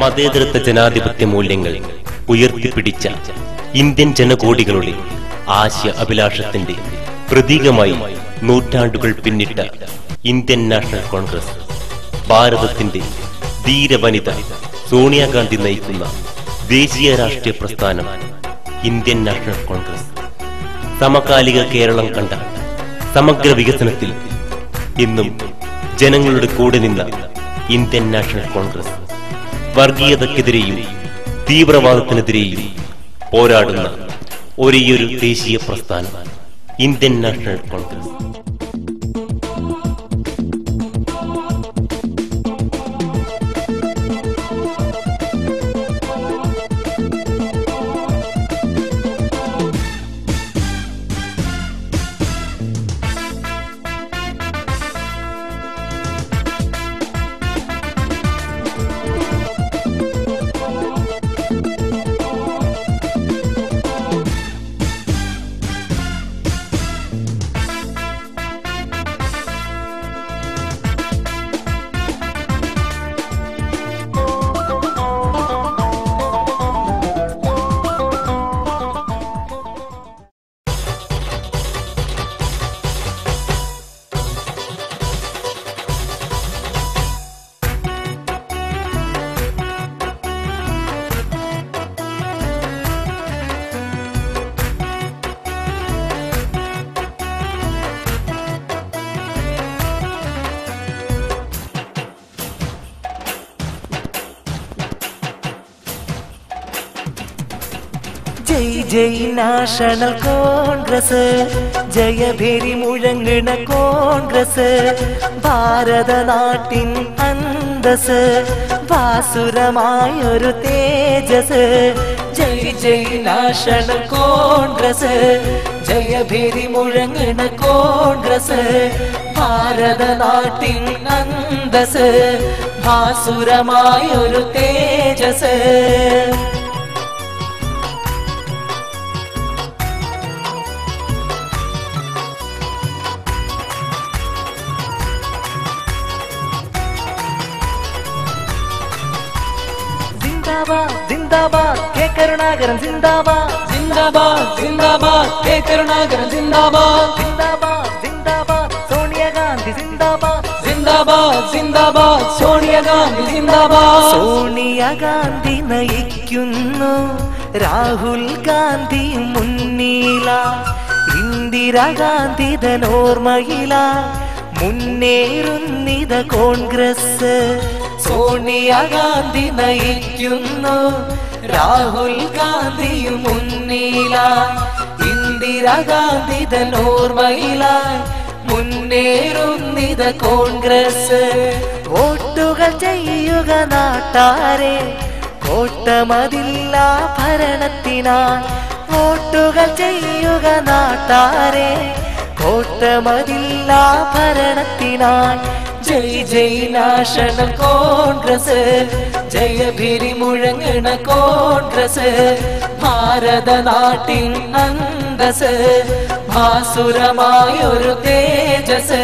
മതേതരത്വ ജനാധിപത്യ മൂല്യങ്ങൾ ഉയർത്തിപ്പിടിച്ച ഇന്ത്യൻ ജനകോടികളുടെ ആശയ അഭിലാഷത്തിന്റെ പ്രതീകമായി നൂറ്റാണ്ടുകൾ പിന്നിട്ട ഇന്ത്യൻ നാഷണൽ കോൺഗ്രസ്, ഭാരതത്തിന്റെ ധീരവനിത സോണിയാഗാന്ധി നയിക്കുന്ന ദേശീയ രാഷ്ട്രീയ പ്രസ്ഥാനം ഇന്ത്യൻ നാഷണൽ കോൺഗ്രസ്, സമകാലിക കേരളം കണ്ട സമഗ്ര വികസനത്തിൽ ഇന്നും ജനങ്ങളുടെ കൂടെ നിന്ന ഇന്ത്യൻ നാഷണൽ കോൺഗ്രസ്, വർഗീയതക്കെതിരെയും തീവ്രവാദത്തിനെതിരെയും പോരാടുന്ന ഒരേയൊരു ദേശീയ പ്രസ്ഥാനം ഇന്ത്യൻ നാഷണൽ കോൺഗ്രസ്. ജയ് ജയ് നാഷണൽ കോൺഗ്രസ്, ജയഭേരി മുഴങ്ങണ കോൺഗ്രസ്, ഭാരത നാട്ടിൻ അന്തസ്, ഭാസുരമായൊരു തേജസ്. ജയ് ജയ് നാഷണൽ കോൺഗ്രസ്, ജയഭേരി മുഴങ്ങണ കോൺഗ്രസ്, ഭാരത നാട്ടിൻ അന്തസ്, ഭാസുരമായൊരു തേജസ്. जिंदाबाद के करुणाकरन जिंदाबाद, जिंदाबाद जिंदाबाद के करुणाकरन जिंदाबाद, जिंदाबाद जिंदाबाद सोनिया गांधी जिंदाबाद, जिंदाबाद जिंदाबाद सोनिया गांधी जिंदाबाद. സോണിയ ഗാന്ധി നയിക്കുന്നു, രാഹുൽ ഗാന്ധി മുന്നില, ഇന്ദിരാഗാന്ധി തനോർമ്മയില, മുന്നേറുന്നിത കോൺഗ്രസ്. സോണിയ ഗാന്ധി നയിക്കുന്നു, രാഹുൽ ഗാന്ധിയും മുന്നില, ഇന്ദിരാഗാന്ധി തനോർമ്മയില, മുന്നേറുന്നിത കോൺഗ്രസ്. വോട്ടുകൾ ചെയ്യുക നാട്ടാരെ, കോട്ടമതില്ല ഭരണത്തിനായി. വോട്ടുകൾ ചെയ്യുക നാട്ടാരെ, കോട്ടമതില്ല ഭരണത്തിനായി. ജയ് ജയ് നാഷണൽ കോൺഗ്രസ്, ജയഭേരി മുഴങ്ങണ കോൺഗ്രസ്, ഭാരത നാട്ടിൻ അന്തസ്, ഭാസുരമായൊരു തേജസ്.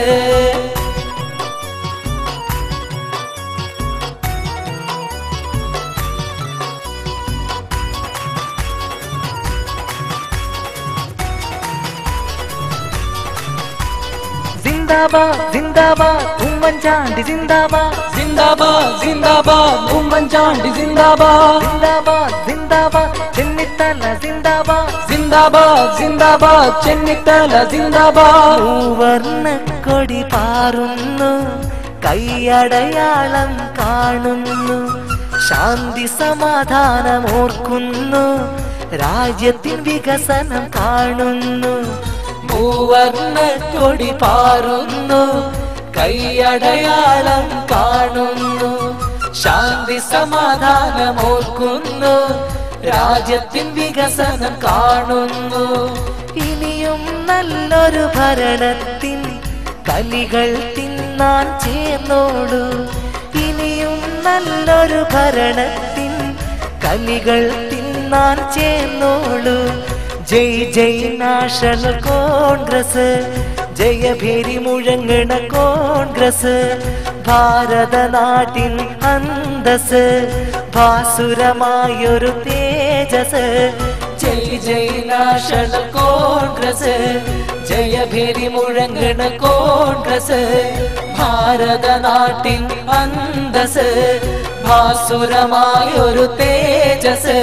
जिंदाबाद जिंदाबाद उम्मनचांडी जिंदाबाद, जिंदाबाद जिंदाबाद उम्मनचांडी जिंदाबाद, जिंदाबाद जिंदाबाद ചെന്നിത്തല जिंदाबाद, जिंदाबाद जिंदाबाद ചെന്നിത്തല जिंदाबाद. മൂവർണ്ണക്കൊടി പാറുന്നു, കൈയടയാളം കാണുന്നു, ശാന്തി സമാധാനം ഓർക്കുന്നു, രാജ്യത്തിൻ വികസനം കാണുന്നു. മൂവർണ്ണക്കൊടി പാറുന്നു, കൈയടയാളം കാണുന്നു, ശാന്തി സമാധാനം ഓർക്കുന്നു, രാജ്യത്തിൻ വികസനം കാണുന്നു. ഇനിയും നല്ലൊരു ഭരണത്തിൻ കലികൾ തിന്നാൻ ചേർന്നോളൂ. ഇനിയും നല്ലൊരു ഭരണത്തിൻ കലികൾ തിന്നാൻ ചേർന്നോളൂ. ജയ് ജയ് നാഷണൽ കോൺഗ്രസ്, ജയഭേരി മുഴങ്ങണ കോൺഗ്രസ്, ഭാരത നാട്ടിൻ അന്തസ്, ഭാസുരമായൊരു തേജസ്. ജയ് ജയ് നാഷണൽ കോൺഗ്രസ്, ജയഭേരി മുഴങ്ങണ കോൺഗ്രസ്. ഭാരതനാട്ടിൻ അന്തസ്, ഭാസുരമായൊരു തേജസ്.